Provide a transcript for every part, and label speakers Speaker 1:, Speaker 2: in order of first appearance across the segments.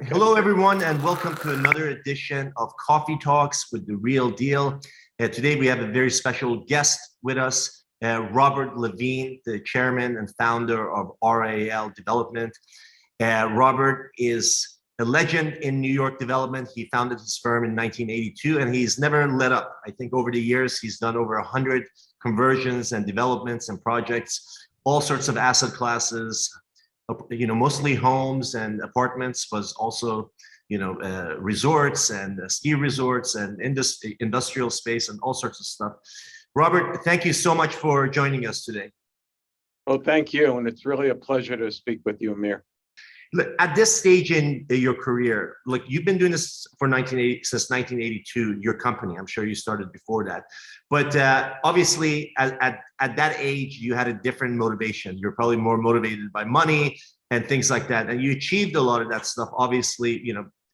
Speaker 1: Hello, everyone, and welcome to another edition of Coffee Talks with the Real Deal. Today, we have a very special guest with us, Robert Levine, the chairman and founder of RAL Development. Robert is a legend in New York development. He founded his firm in 1982, and he's never let up. I think over the years, he's done over 100 conversions and developments and projects, all sorts of asset classes, mostly homes and apartments, but also, resorts and ski resorts and industrial space and all sorts of stuff. Robert, thank you so much for joining us today.
Speaker 2: Well, thank you. And it's really a pleasure to speak with you, Amir.
Speaker 1: Look, at this stage in your career, like you've been doing this since 1982, your company. I'm sure you started before that. But obviously, at that age, you had a different motivation. You're probably more motivated by money and things like that. And you achieved a lot of that stuff, obviously,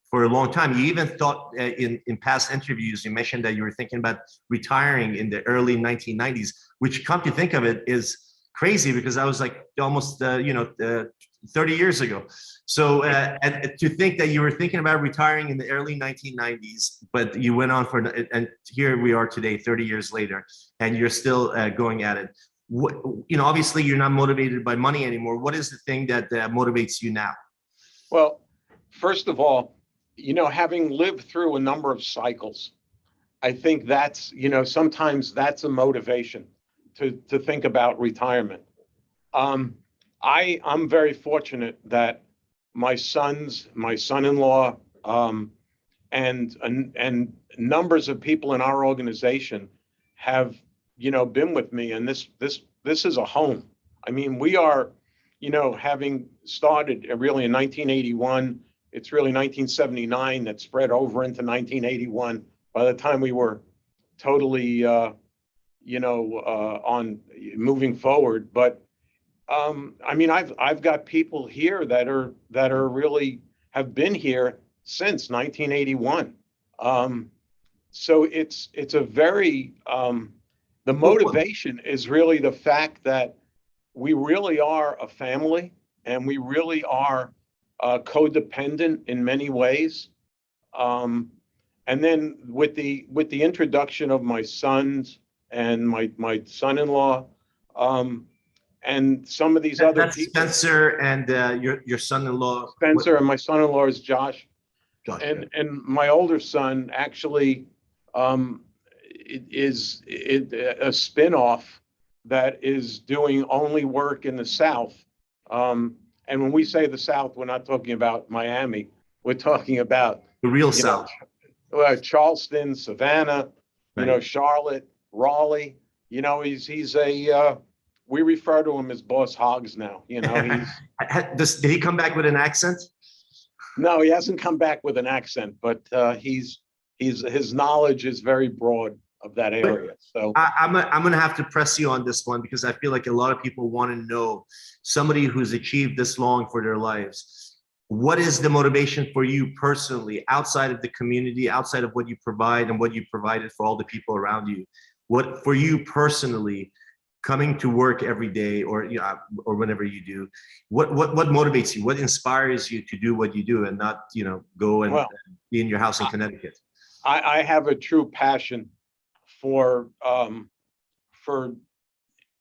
Speaker 1: for a long time. You even thought in past interviews, you mentioned that you were thinking about retiring in the early 1990s, which, come to think of it, is crazy because I was like almost 30 years ago. So and to think that you were thinking about retiring in the early 1990s, but you went on and here we are today, 30 years later, and you're still going at it. Obviously you're not motivated by money anymore. What is the thing that motivates you now?
Speaker 2: Well, first of all, having lived through a number of cycles, I think that's, sometimes that's a motivation to think about retirement. I'm very fortunate that my son-in-law, and numbers of people in our organization have, been with me, and this is a home. I mean, we are, having started really in 1981, it's really 1979 that spread over into 1981. By the time we were totally, on moving forward, but I mean, I've got people here that are really have been here since 1981. So it's a very the motivation is really the fact that we really are a family and we really are codependent in many ways. And then with the introduction of my sons and my son-in-law, and some of these other people.
Speaker 1: Spencer and your son-in-law.
Speaker 2: Spencer and my son-in-law is Josh.
Speaker 1: Josh.
Speaker 2: And my older son actually is a spin-off that is doing only work in the South. And when we say the South, we're not talking about Miami. We're talking about
Speaker 1: the real South.
Speaker 2: Charleston, Savannah,
Speaker 1: right.
Speaker 2: Charlotte, Raleigh. He's a we refer to him as Boss Hogs now.
Speaker 1: Did he come back with an accent?
Speaker 2: No, he hasn't come back with an accent, but his knowledge is very broad of that area. So
Speaker 1: I'm gonna have to press you on this one because I feel like a lot of people want to know, somebody who's achieved this long for their lives, what is the motivation for you personally, outside of the community, outside of what you provide and what you provided for all the people around you? What for you personally, coming to work every day or whenever you do, what motivates you? What inspires you to do what you do and not go and be in your house in Connecticut?
Speaker 2: I have a true passion for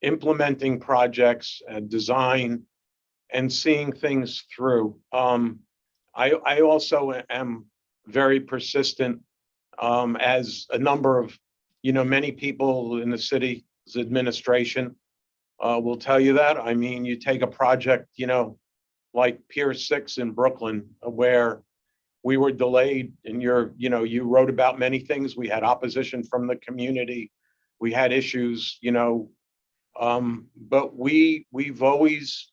Speaker 2: implementing projects and design and seeing things through. I also am very persistent, as a number of many people in the city's administration will tell you that. I mean, you take a project, like Pier 6 in Brooklyn, where we were delayed, and you wrote about many things. We had opposition from the community. We had issues, but we've always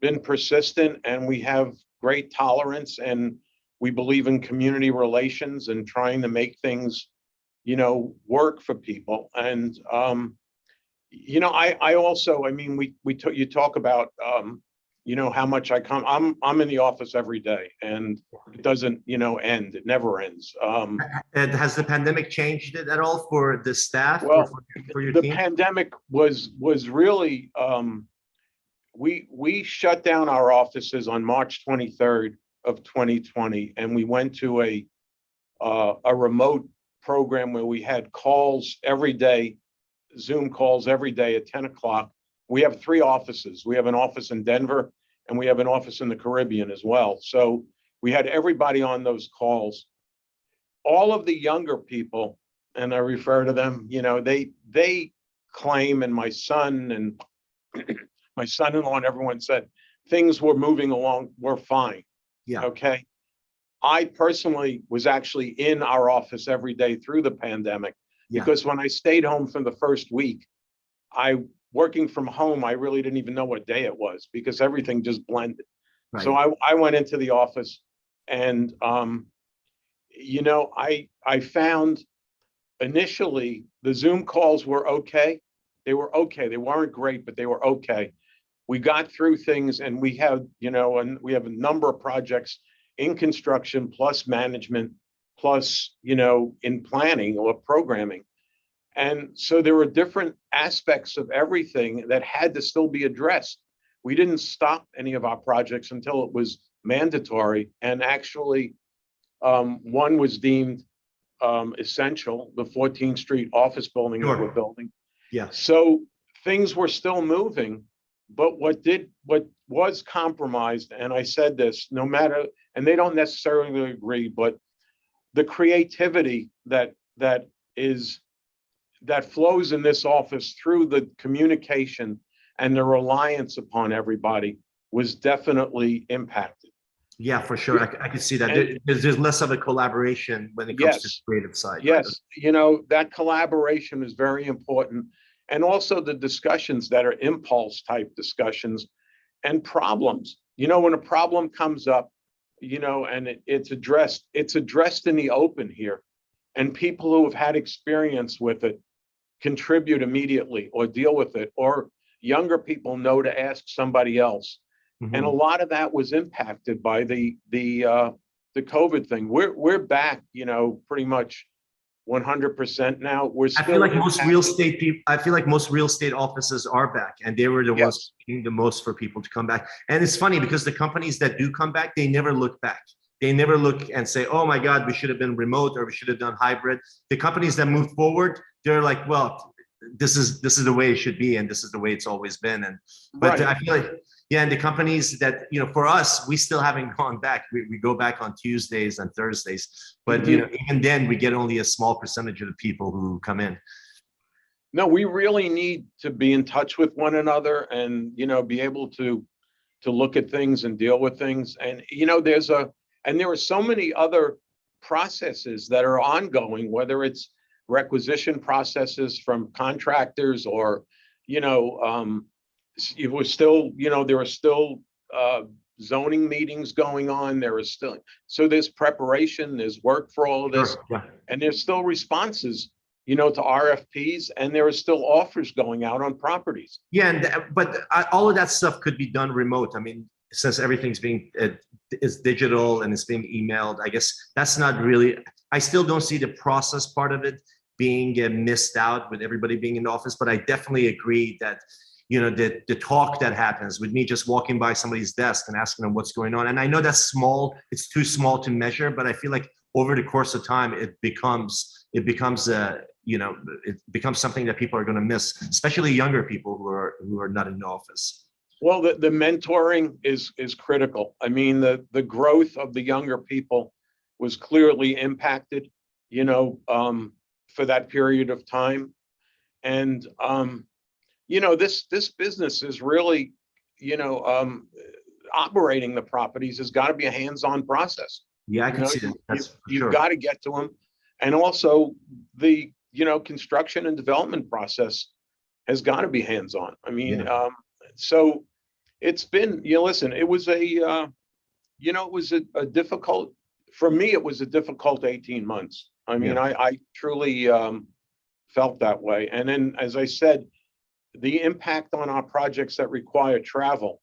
Speaker 2: been persistent, and we have great tolerance, and we believe in community relations and trying to make things, work for people. And I also, I mean, you talk about, how much I come. I'm in the office every day, and it doesn't, end. It never ends.
Speaker 1: And has the pandemic changed it at all for the staff?
Speaker 2: Well,
Speaker 1: or for your
Speaker 2: the
Speaker 1: team?
Speaker 2: pandemic was really. We shut down our offices on March 23rd of 2020, and we went to a remote program where we had calls every day, Zoom calls every day at 10 o'clock. We have 3 offices. We have an office in Denver, and we have an office in the Caribbean as well. So we had everybody on those calls. All of the younger people, and I refer to them, you know, they claim, and my son and my son-in-law and everyone said things were moving along, we're fine.
Speaker 1: Yeah.
Speaker 2: Okay. I personally was actually in our office every day through the pandemic, because when I stayed home for the first week, working from home, I really didn't even know what day it was because everything just blended. Right. So I went into the office, and you know, I found initially the Zoom calls were okay. They were okay. They weren't great, but they were okay. We got through things, and we have, you know, and we have a number of projects in construction, plus management, plus, you know, in planning or programming. And so there were different aspects of everything that had to still be addressed. We didn't stop any of our projects until it was mandatory. And actually, one was deemed essential, the 14th Street office building that we're building. Yeah. So things were still moving, but what was compromised, and I said this, no matter, and they don't necessarily agree, but the creativity that flows in this office through the communication and the reliance upon everybody was definitely impacted.
Speaker 1: Yeah, for sure. I can see that. There's less of a collaboration when it comes to the creative side.
Speaker 2: Yes,
Speaker 1: right?
Speaker 2: You know, that collaboration is very important. And also the discussions that are impulse type discussions and problems. You know, when a problem comes up, you know, and it's addressed in the open here. And people who have had experience with it contribute immediately or deal with it, or younger people know to ask somebody else. Mm-hmm. And a lot of that was impacted by the COVID thing. We're back, you know, pretty much 100% now. We're still.
Speaker 1: I feel like most real estate people. I feel like most real estate offices are back, and they were the ones paying the most for people to come back. And it's funny because the companies that do come back, they never look back. They never look and say, "Oh my God, we should have been remote, or we should have done hybrid." The companies that move forward, they're like, "Well, this is the way it should be, and this is the way it's always been." And but I feel like. Yeah, and the companies that, you know, for us, we still haven't gone back. We go back on Tuesdays and Thursdays, but you know, even then, we get only a small percentage of the people who come in.
Speaker 2: No, we really need to be in touch with one another, and you know, be able to look at things and deal with things. And you know, there are so many other processes that are ongoing, whether it's requisition processes from contractors or, you know. It was still, you know, there were still zoning meetings going on. There is still, so there's preparation, there's work for all of this, and there's still responses, you know, to RFPs, and there are still offers going out on properties.
Speaker 1: Yeah, but all of that stuff could be done remote. I mean, since everything's being is digital and it's being emailed, I guess that's not really. I still don't see the process part of it being missed out with everybody being in the office, but I definitely agree that. You know, the talk that happens with me just walking by somebody's desk and asking them what's going on. And I know that's small, it's too small to measure, but I feel like over the course of time, it becomes you know, it becomes something that people are going to miss, especially younger people who are not in the office.
Speaker 2: Well, the mentoring is critical. I mean, the growth of the younger people was clearly impacted, you know, for that period of time. And, you know, this business is really, you know, operating the properties has got to be a hands-on process.
Speaker 1: Yeah, I can see that.
Speaker 2: You've got to get to them. And also the, you know, construction and development process has got to be hands-on. I mean, so it's been, you know, listen, it was you know, it was a difficult, for me, it was a difficult 18 months. I mean, I truly felt that way. And then, as I said, the impact on our projects that require travel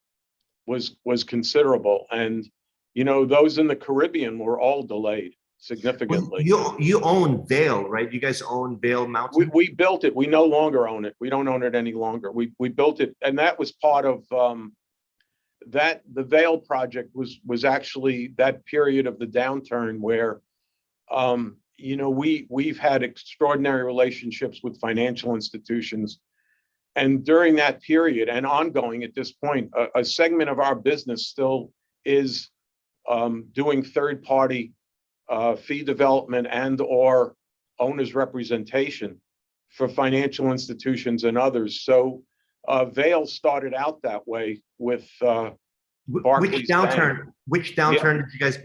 Speaker 2: was considerable. And, you know, those in the Caribbean were all delayed significantly.
Speaker 1: Well, you own Vail, right? You guys own Vail Mountain?
Speaker 2: We built it. We no longer own it. We don't own it any longer. We built it. And that was part of the Vail project was actually that period of the downturn where, we've had extraordinary relationships with financial institutions. And during that period and ongoing at this point, a segment of our business still is doing third-party fee development and or owner's representation for financial institutions and others. So Vail started out that way with Barclays Bank.
Speaker 1: Which downturn did you guys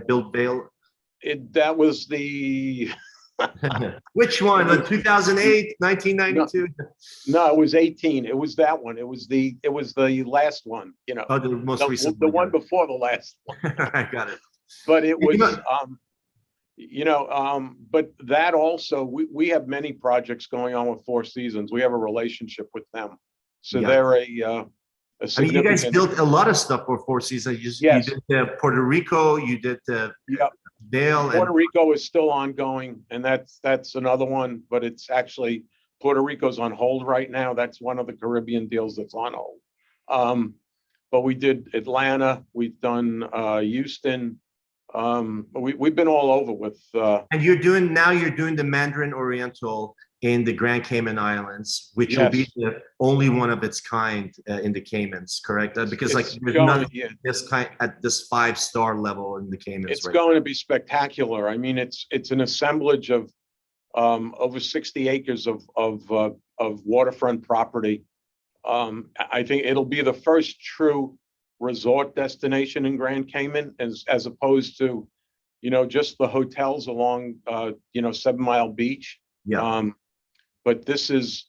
Speaker 1: build Vail?
Speaker 2: That was the
Speaker 1: Which one? 2008, 1992?
Speaker 2: No, it was 18. It was that one. It was the last one,
Speaker 1: Oh, the most recent
Speaker 2: the one before the last one.
Speaker 1: I got it.
Speaker 2: But it was, but that also, we have many projects going on with Four Seasons. We have a relationship with them. So they're a
Speaker 1: I mean, you guys built a lot of stuff for Four Seasons.
Speaker 2: Yes.
Speaker 1: You did Puerto Rico, you did Vail.
Speaker 2: Puerto Rico is still ongoing, and that's another one, but it's actually, Puerto Rico's on hold right now. That's one of the Caribbean deals that's on hold. But we did Atlanta, we've done Houston. We've been all over with.
Speaker 1: And you're doing the Mandarin Oriental in the Grand Cayman Islands, which will be the only one of its kind in the Caymans, correct? Because there's none of this kind at this 5-star level in the Caymans.
Speaker 2: It's going to be spectacular. I mean, it's an assemblage of over 60 acres of waterfront property. I think it'll be the first true resort destination in Grand Cayman, as opposed to, just the hotels along, 7 Mile Beach.
Speaker 1: Yeah.
Speaker 2: But it's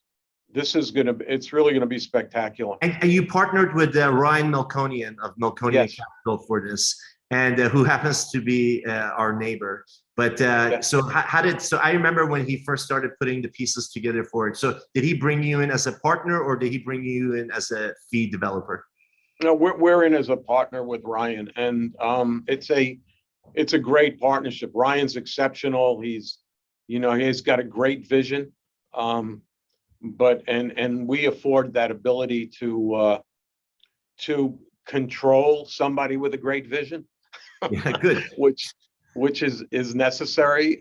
Speaker 2: really gonna be spectacular.
Speaker 1: And you partnered with Ryan Melkonian of Melkonian Capital for this, and who happens to be our neighbor. But so I remember when he first started putting the pieces together for it. So did he bring you in as a partner, or did he bring you in as a fee developer?
Speaker 2: No, we're in as a partner with Ryan, and it's a great partnership. Ryan's exceptional. He's got a great vision, but we afford that ability to control somebody with a great vision.
Speaker 1: Yeah, good.
Speaker 2: which is necessary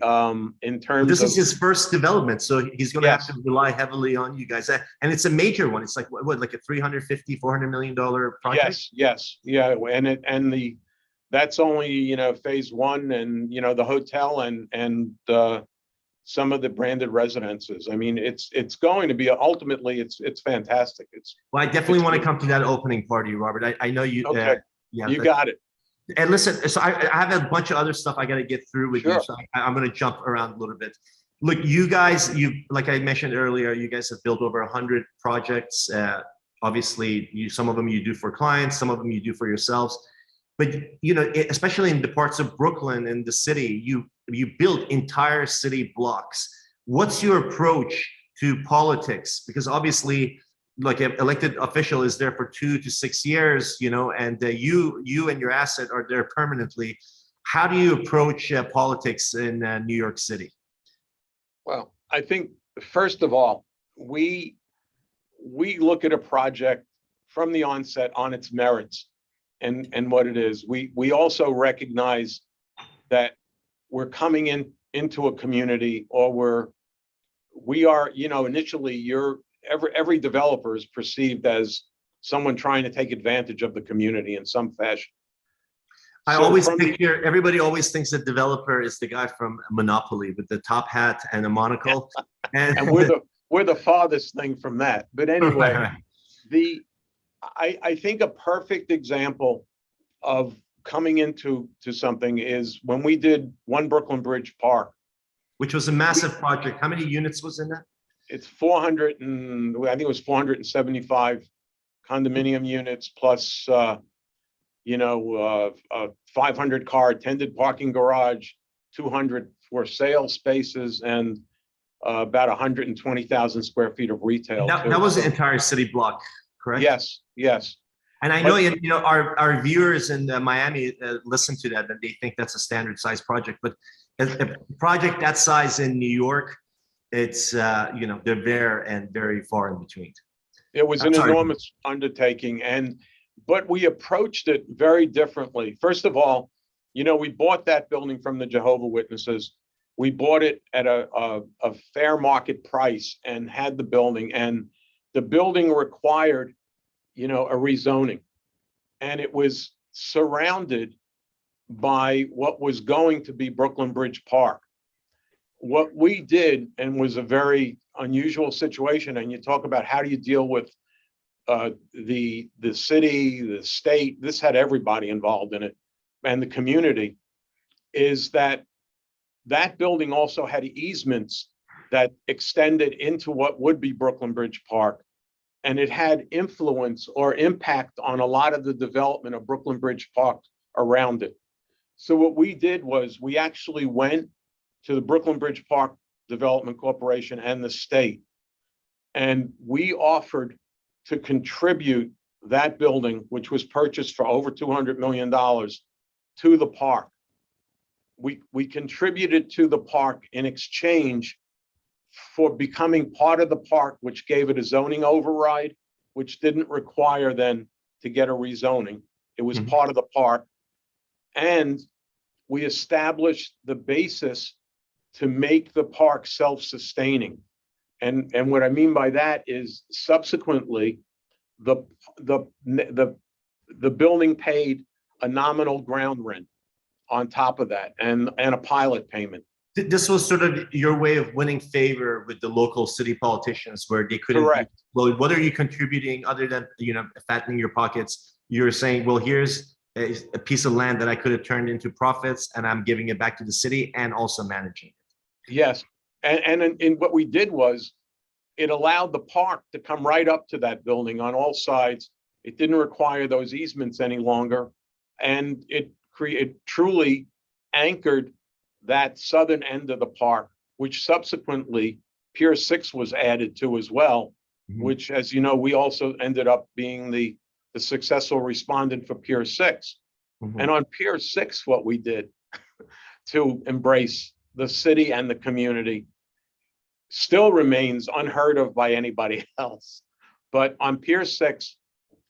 Speaker 2: in terms
Speaker 1: this
Speaker 2: of.
Speaker 1: Is his first development, so he's going to have to rely heavily on you guys, and it's a major one. It's like like a $350-400 million project.
Speaker 2: Yes, yeah, that's only phase one, and the hotel and some of the branded residences. I mean, it's going to be ultimately it's fantastic.
Speaker 1: Well, I definitely want to come to that opening party, Robert. I know you.
Speaker 2: Okay. You got it.
Speaker 1: And listen, so I have a bunch of other stuff I got to get through with you, so I'm going to jump around a little bit. Look, you guys, like I mentioned earlier, you guys have built over 100 projects. Obviously, some of them you do for clients, some of them you do for yourselves. But especially in the parts of Brooklyn and the city, you build entire city blocks. What's your approach to politics? Because obviously, like an elected official is there for 2 to 6 years, and you and your asset are there permanently. How do you approach politics in New York City?
Speaker 2: Well, I think first of all, we look at a project from the onset on its merits and what it is. We also recognize that we're coming into a community, or we are, initially every developer is perceived as someone trying to take advantage of the community in some fashion.
Speaker 1: Everybody always thinks that developer is the guy from Monopoly with the top hat and a monocle.
Speaker 2: And we're the farthest thing from that. But anyway, I think a perfect example of coming into something is when we did One Brooklyn Bridge Park,
Speaker 1: which was a massive project. How many units was in that?
Speaker 2: It's 400 and I think it was 475 condominium units plus 500 car attended parking garage, 200 for sale spaces, and about 120,000 square feet of retail.
Speaker 1: That was the entire city block, correct?
Speaker 2: Yes.
Speaker 1: And I know, our viewers in Miami listen to that, and they think that's a standard size project. But a project that size in New York, it's they're there and very far in between.
Speaker 2: It was an enormous undertaking, and but we approached it very differently. First of all, we bought that building from the Jehovah Witnesses. We bought it at a fair market price and had the building, and the building required, a rezoning, and it was surrounded by what was going to be Brooklyn Bridge Park. What we did, and was a very unusual situation, and you talk about how do you deal with the city, the state, this had everybody involved in it, and the community, is that building also had easements that extended into what would be Brooklyn Bridge Park. And it had influence or impact on a lot of the development of Brooklyn Bridge Park around it. So what we did was we actually went to the Brooklyn Bridge Park Development Corporation and the state, and we offered to contribute that building, which was purchased for over $200 million, to the park. We contributed to the park in exchange for becoming part of the park, which gave it a zoning override, which didn't require then to get a rezoning. It was part of the park. And we established the basis to make the park self-sustaining. And what I mean by that is subsequently, the building paid a nominal ground rent on top of that, and a pilot payment.
Speaker 1: This was sort of your way of winning favor with the local city politicians, where they couldn't.
Speaker 2: Correct.
Speaker 1: Well, what are you contributing other than fattening your pockets? You're saying, well, here's a piece of land that I could have turned into profits, and I'm giving it back to the city and also managing it.
Speaker 2: Yes, and what we did was it allowed the park to come right up to that building on all sides. It didn't require those easements any longer, and it truly anchored that southern end of the park, which subsequently Pier 6 was added to as well, which, as you know, we also ended up being the successful respondent for Pier 6. And on Pier 6, what we did to embrace the city and the community still remains unheard of by anybody else. But on Pier 6,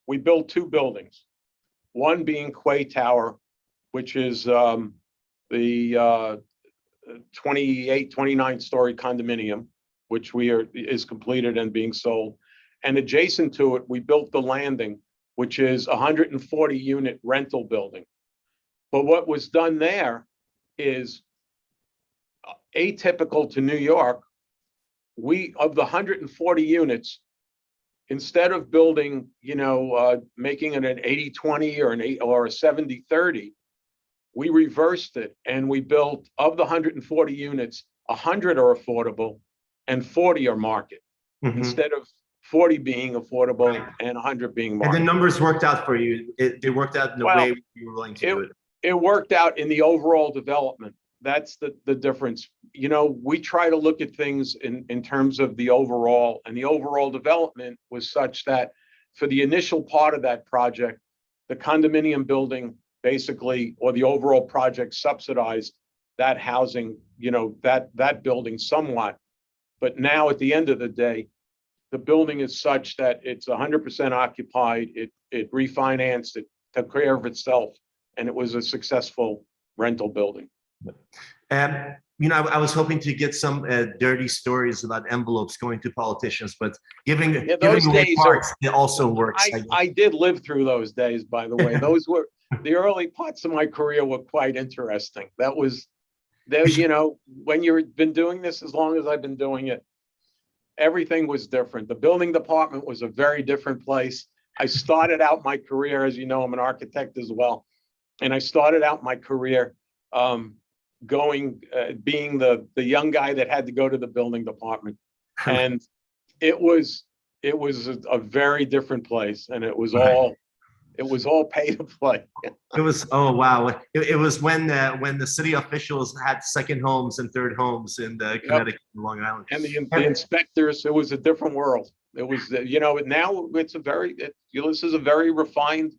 Speaker 2: we built two buildings, one being Quay Tower, which is the 28, 29-story condominium, which is completed and being sold. And adjacent to it, we built the Landing, which is a 140-unit rental building. But what was done there is atypical to New York. Of the 140 units, instead of building, making it an 80-20 or a 70-30, we reversed it, and we built, of the 140 units, 100 are affordable and 40 are market, instead of 40 being affordable and 100 being market.
Speaker 1: And the numbers worked out for you. They worked out in the way you were willing to do it.
Speaker 2: It worked out in the overall development. That's the difference. We try to look at things in terms of the overall, and the overall development was such that for the initial part of that project, the condominium building basically, or the overall project, subsidized that housing, that building somewhat. But now at the end of the day, the building is such that it's 100% occupied. It refinanced, it took care of itself, and it was a successful rental building.
Speaker 1: I was hoping to get some dirty stories about envelopes going to politicians, but giving away parts, it also works.
Speaker 2: I did live through those days, by the way. Those were the early parts of my career were quite interesting. That was there, when you've been doing this as long as I've been doing it, everything was different. The building department was a very different place. I started out my career, as you know, I'm an architect as well. And I started out my career being the young guy that had to go to the building department. And it was a very different place, and it was all pay to play.
Speaker 1: It was, oh wow! It was when the city officials had second homes and third homes in the Connecticut and Long Island,
Speaker 2: and the inspectors. It was a different world. It was, now it's this is a very refined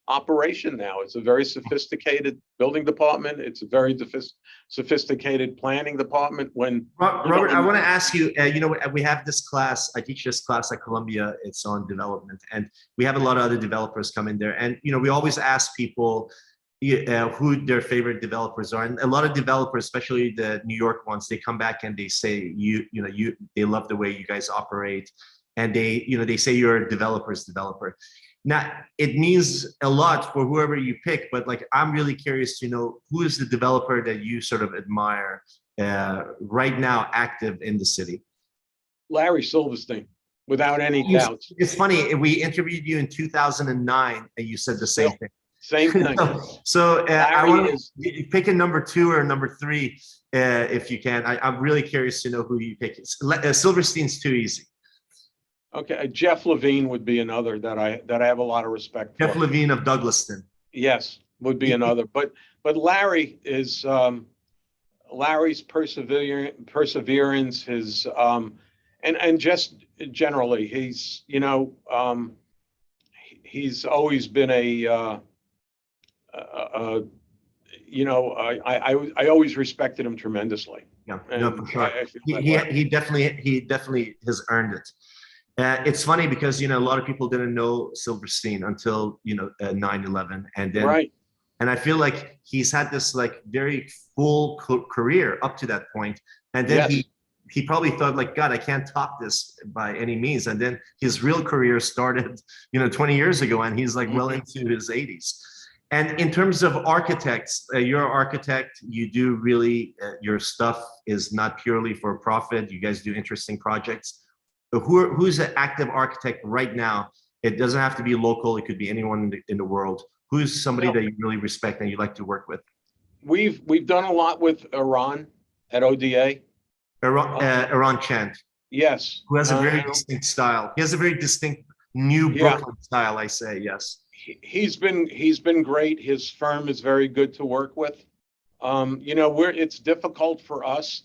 Speaker 2: operation now. It's a very sophisticated building department. It's a very sophisticated planning department. When
Speaker 1: Robert, I want to ask you, we have this class, I teach this class at Columbia, it's on development, and we have a lot of other developers come in there. And, we always ask people who their favorite developers are. And a lot of developers, especially the New York ones, they come back and they say, they love the way you guys operate. And they say you're a developer's developer. Now, it means a lot for whoever you pick, but like, I'm really curious to know who is the developer that you sort of admire right now, active in the city.
Speaker 2: Larry Silverstein, without any doubt.
Speaker 1: It's funny, we interviewed you in 2009 and you said the same thing.
Speaker 2: Same thing.
Speaker 1: So I want to pick a number 2 or number 3 if you can. I'm really curious to know who you pick. Silverstein's too easy.
Speaker 2: Okay, Jeff Levine would be another that I have a lot of respect for.
Speaker 1: Jeff Levine of Douglaston.
Speaker 2: Yes, would be another. But Larry is Larry's perseverance, his and just generally, he's he's always been I always respected him tremendously.
Speaker 1: Yeah, no, for sure. He definitely has earned it. It's funny because a lot of people didn't know Silverstein until 9/11, and then
Speaker 2: right.
Speaker 1: And I feel like he's had this like very full career up to that point, and then
Speaker 2: yes.
Speaker 1: he probably thought like, God, I can't top this by any means. And then his real career started 20 years ago, and he's like well into his 80s. And in terms of architects, you're an architect. You do really your stuff is not purely for profit. You guys do interesting projects. Who's an active architect right now? It doesn't have to be local. It could be anyone in the world. Who's somebody that you really respect and you like to work with?
Speaker 2: We've done a lot with Iran at ODA.
Speaker 1: Iran Chand.
Speaker 2: Yes.
Speaker 1: Who has a very distinct style. He has a very distinct new Brooklyn style, I say, yes.
Speaker 2: He's been great. His firm is very good to work with. It's difficult for us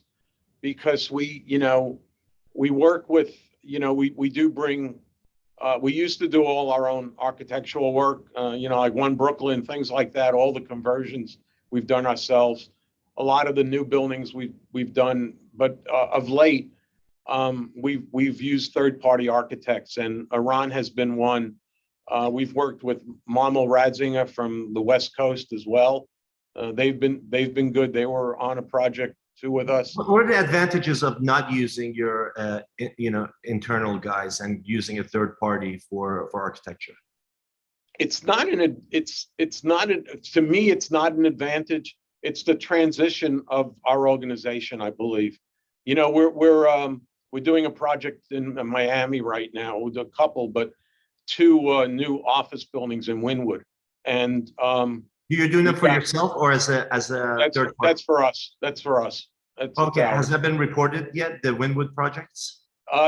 Speaker 2: because we work with, we do bring, we used to do all our own architectural work, like One Brooklyn, things like that, all the conversions we've done ourselves. A lot of the new buildings we've done, but of late, we've used third-party architects, and Iran has been one. We've worked with Marmel Radzinger from the West Coast as well. They've been good. They were on a project too with us.
Speaker 1: What are the advantages of not using your internal guys and using a third party for architecture?
Speaker 2: To me, it's not an advantage. It's the transition of our organization, I believe. We're doing a project in Miami right now with a couple, but 2 new office buildings in Wynwood, and
Speaker 1: you're doing it for yourself or as a third party?
Speaker 2: That's for us.
Speaker 1: Okay. Has that been reported yet? The Wynwood projects?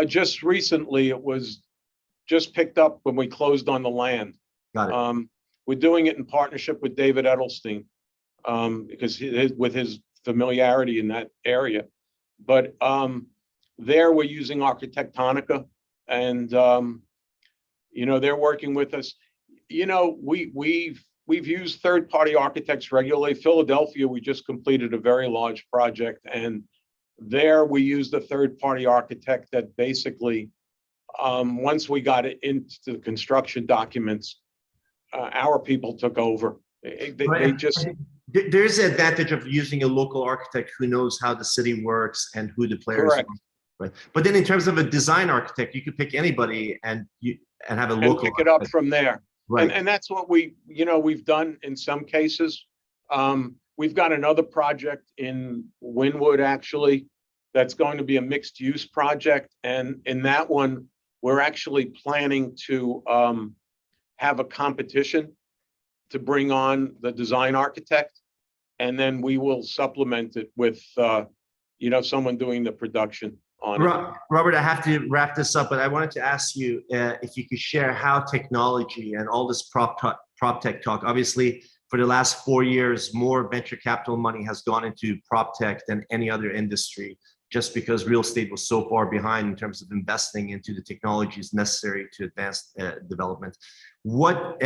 Speaker 2: Just recently, it was just picked up when we closed on the land.
Speaker 1: Got it.
Speaker 2: We're doing it in partnership with David Edelstein because with his familiarity in that area. But there we're using Architectonica, and they're working with us. We've used third-party architects regularly. Philadelphia, we just completed a very large project, and there we used a third-party architect that basically, once we got it into the construction documents, our people took over.
Speaker 1: There's the advantage of using a local architect who knows how the city works and who the players are. Right. But then in terms of a design architect, you could pick anybody and have a local
Speaker 2: pick it up from there.
Speaker 1: Right.
Speaker 2: And that's what we've done in some cases. We've got another project in Wynwood, actually, that's going to be a mixed use project. And in that one, we're actually planning to have a competition to bring on the design architect. And then we will supplement it with, someone doing the production on it.
Speaker 1: Robert, I have to wrap this up, but I wanted to ask you if you could share how technology and all this prop tech talk, obviously for the last 4 years, more venture capital money has gone into prop tech than any other industry, just because real estate was so far behind in terms of investing into the technologies necessary to advance development. What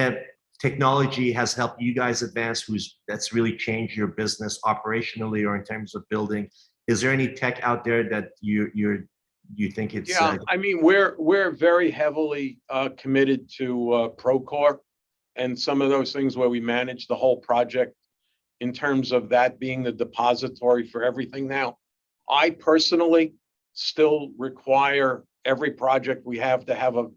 Speaker 1: technology has helped you guys advance, that's really changed your business operationally or in terms of building? Is there any tech out there that you think it's
Speaker 2: Yeah, I mean, we're very heavily committed to Procore and some of those things where we manage the whole project in terms of that being the depository for everything. Now, I personally still require every project we have to have a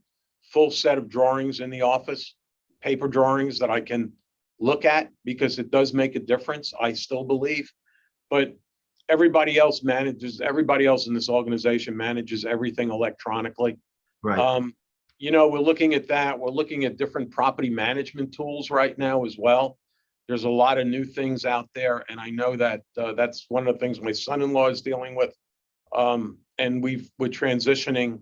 Speaker 2: full set of drawings in the office, paper drawings that I can look at, because it does make a difference, I still believe. But everybody else in this organization manages everything electronically.
Speaker 1: right?
Speaker 2: You know, we're looking at that. We're looking at different property management tools right now as well. There's a lot of new things out there, and I know that that's one of the things my son-in-law is dealing with. And we're transitioning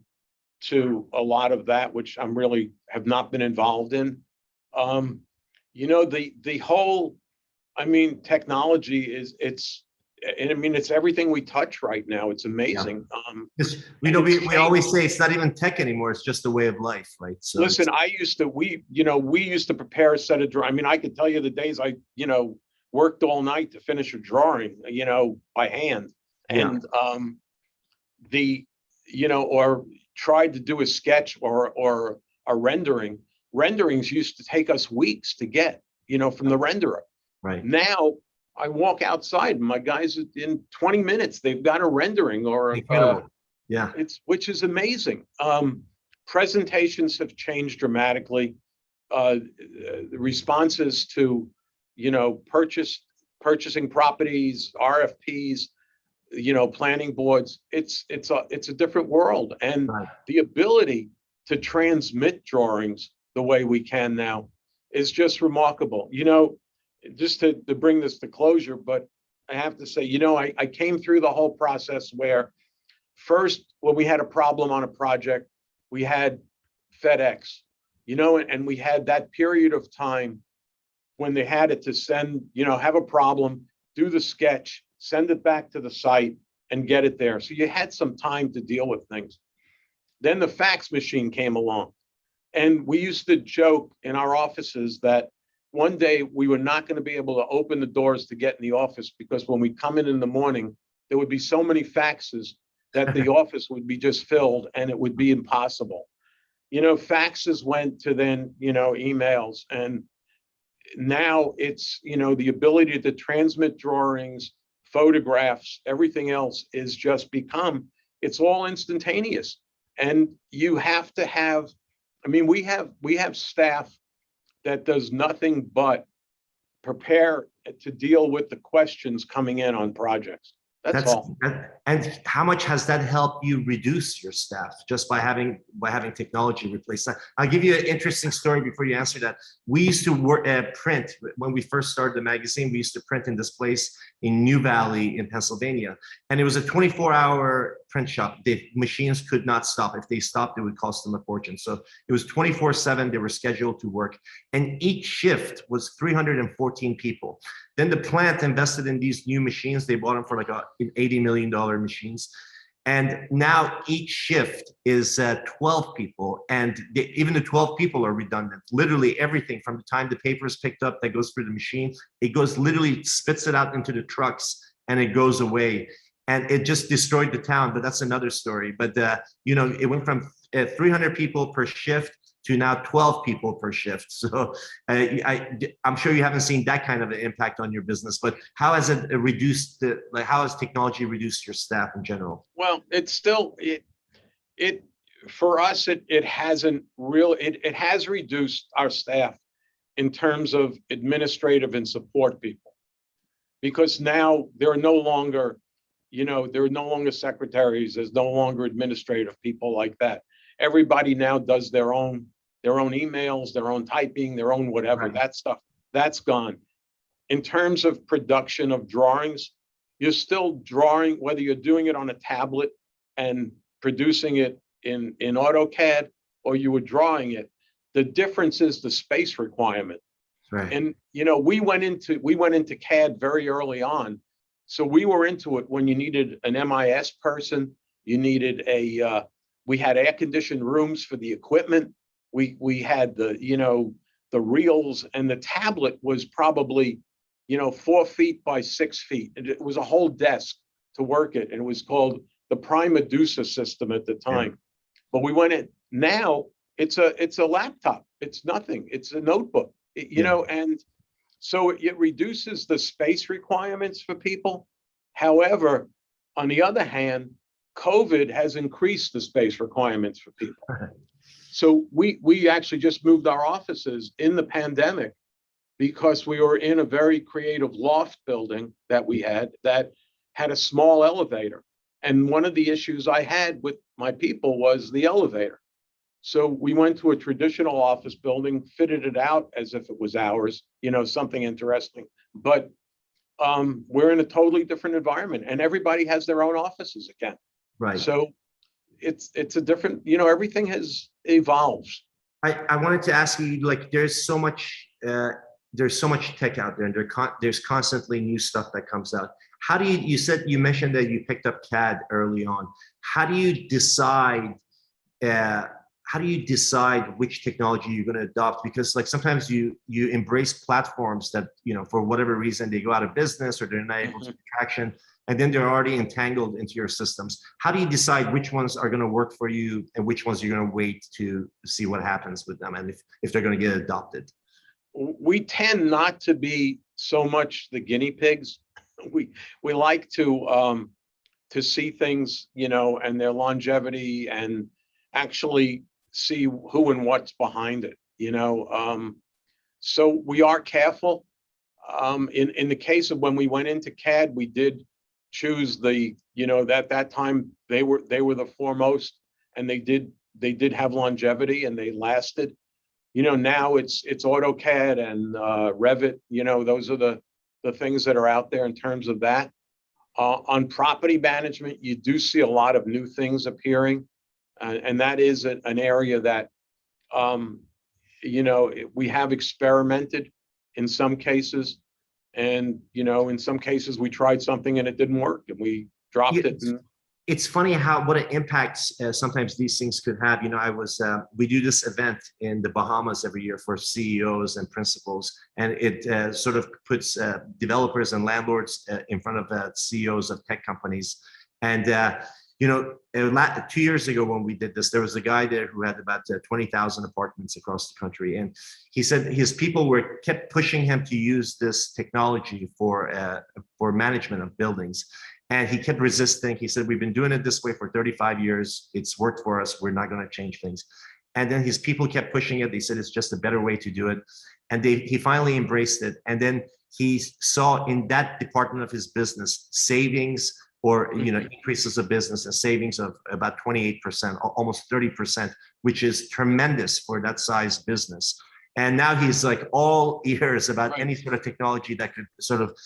Speaker 2: to a lot of that, which I'm really have not been involved in. You know, the whole, I mean, technology it's everything we touch right now. It's amazing.
Speaker 1: We always say it's not even tech anymore. It's just a way of life, right? So
Speaker 2: listen, we used to prepare a set of drawings. I mean, I could tell you the days I, worked all night to finish a drawing, by hand. And or tried to do a sketch or a rendering. Renderings used to take us weeks to get, from the renderer.
Speaker 1: Right.
Speaker 2: Now I walk outside and my guys in 20 minutes, they've got a rendering or
Speaker 1: incredible.
Speaker 2: which is amazing. Presentations have changed dramatically. The responses to, purchasing properties, RFPs, planning boards, it's a different world. And the ability to transmit drawings the way we can now is just remarkable. Just to bring this to closure, but I have to say, I came through the whole process where first, when we had a problem on a project, we had FedEx, and we had that period of time when they had it to send, have a problem, do the sketch, send it back to the site and get it there. So you had some time to deal with things. Then the fax machine came along, and we used to joke in our offices that one day we were not going to be able to open the doors to get in the office, because when we come in the morning, there would be so many faxes that the office would be just filled and it would be impossible. Faxes went to then, emails, and now it's, the ability to transmit drawings, photographs, everything else is just it's all instantaneous. And you have to have, we have staff that does nothing but prepare to deal with the questions coming in on projects. That's all.
Speaker 1: And how much has that helped you reduce your staff just by having technology replace that? I'll give you an interesting story before you answer that. We used to print when we first started the magazine. We used to print in this place in New Valley in Pennsylvania, and it was a 24-hour print shop. The machines could not stop. If they stopped, it would cost them a fortune. So it was 24/7. They were scheduled to work, and each shift was 314 people. Then the plant invested in these new machines. They bought them for like $80 million machines. And now each shift is 12 people. And even the 12 people are redundant. Literally everything from the time the paper is picked up that goes through the machine, it goes literally spits it out into the trucks and it goes away. And it just destroyed the town, but that's another story. But, it went from 300 people per shift to now 12 people per shift. So I'm sure you haven't seen that kind of an impact on your business, but how has it reduced how has technology reduced your staff in general?
Speaker 2: Well, it's still, for us, it hasn't really, it has reduced our staff in terms of administrative and support people, because now there are no longer, secretaries, there's no longer administrative people like that. Everybody now does their own emails, their own typing, their own whatever. Right. That stuff, that's gone. In terms of production of drawings, you're still drawing, whether you're doing it on a tablet and producing it in AutoCAD or you were drawing it. The difference is the space requirement.
Speaker 1: Right.
Speaker 2: And we went into CAD very early on. So we were into it when you needed an MIS person, you needed we had air conditioned rooms for the equipment. We had the, the reels, and the tablet was probably, 4 feet by 6 feet. And it was a whole desk to work it. And it was called the Prime Medusa system at the time. But we went in. Now it's a laptop. It's nothing. It's a notebook, and so it reduces the space requirements for people. However, on the other hand, COVID has increased the space requirements for people. So we actually just moved our offices in the pandemic because we were in a very creative loft building that we had that had a small elevator. And one of the issues I had with my people was the elevator. So we went to a traditional office building, fitted it out as if it was ours, something interesting. But we're in a totally different environment, and everybody has their own offices again.
Speaker 1: Right.
Speaker 2: So it's a different, everything has evolved.
Speaker 1: I wanted to ask you, like, there's so much tech out there, and there's constantly new stuff that comes out. How do you mentioned that you picked up CAD early on. How do you decide which technology you're going to adopt? Because like sometimes you embrace platforms that, for whatever reason, they go out of business or they're not able to get traction, and then they're already entangled into your systems. How do you decide which ones are going to work for you and which ones you're going to wait to see what happens with them and if they're going to get adopted?
Speaker 2: We tend not to be so much the guinea pigs. We like to see things, and their longevity, and actually see who and what's behind it, so we are careful. In the case of when we went into CAD, we did choose that time they were the foremost, and they did have longevity and they lasted. Now it's AutoCAD and Revit. Those are the things that are out there in terms of that. On property management, you do see a lot of new things appearing. And that is an area that, we have experimented in some cases. And, in some cases we tried something and it didn't work and we dropped it.
Speaker 1: It's funny what an impact sometimes these things could have. We do this event in the Bahamas every year for CEOs and principals, and it sort of puts developers and landlords in front of CEOs of tech companies. And 2 years ago when we did this, there was a guy there who had about 20,000 apartments across the country, and he said his people kept pushing him to use this technology for management of buildings. And he kept resisting. He said, we've been doing it this way for 35 years. It's worked for us. We're not going to change things. And then his people kept pushing it. They said it's just a better way to do it. And he finally embraced it. And then he saw in that department of his business savings or increases of business and savings of about 28%, almost 30%, which is tremendous for that size business. And now he's like all ears about any sort of technology that could sort of,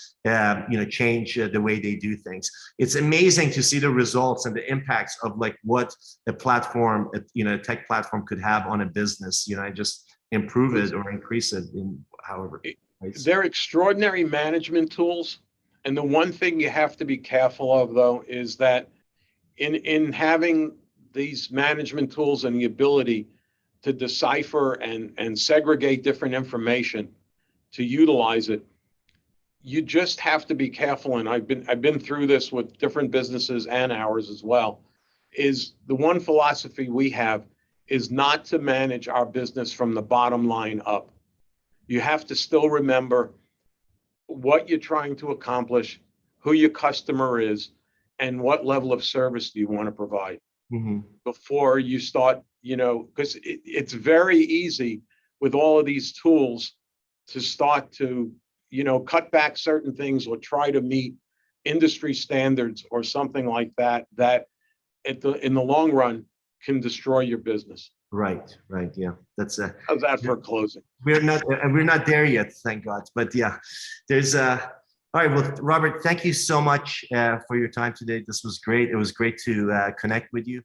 Speaker 1: change the way they do things. It's amazing to see the results and the impacts of like what a platform, a tech platform could have on a business, and just improve it or increase it in however.
Speaker 2: They're extraordinary management tools. And the one thing you have to be careful of, though, is that in having these management tools and the ability to decipher and segregate different information to utilize it, you just have to be careful. And I've been through this with different businesses and ours as well. Is the one philosophy we have is not to manage our business from the bottom line up. You have to still remember what you're trying to accomplish, who your customer is, and what level of service do you want to provide before you start, because it's very easy with all of these tools to start to, cut back certain things or try to meet industry standards or something like that, that in the long run can destroy your business.
Speaker 1: Right. Yeah. How's
Speaker 2: that for closing?
Speaker 1: We're not there yet, thank God. But yeah, there's all right. Well, Robert, thank you so much for your time today. This was great. It was great to connect with you.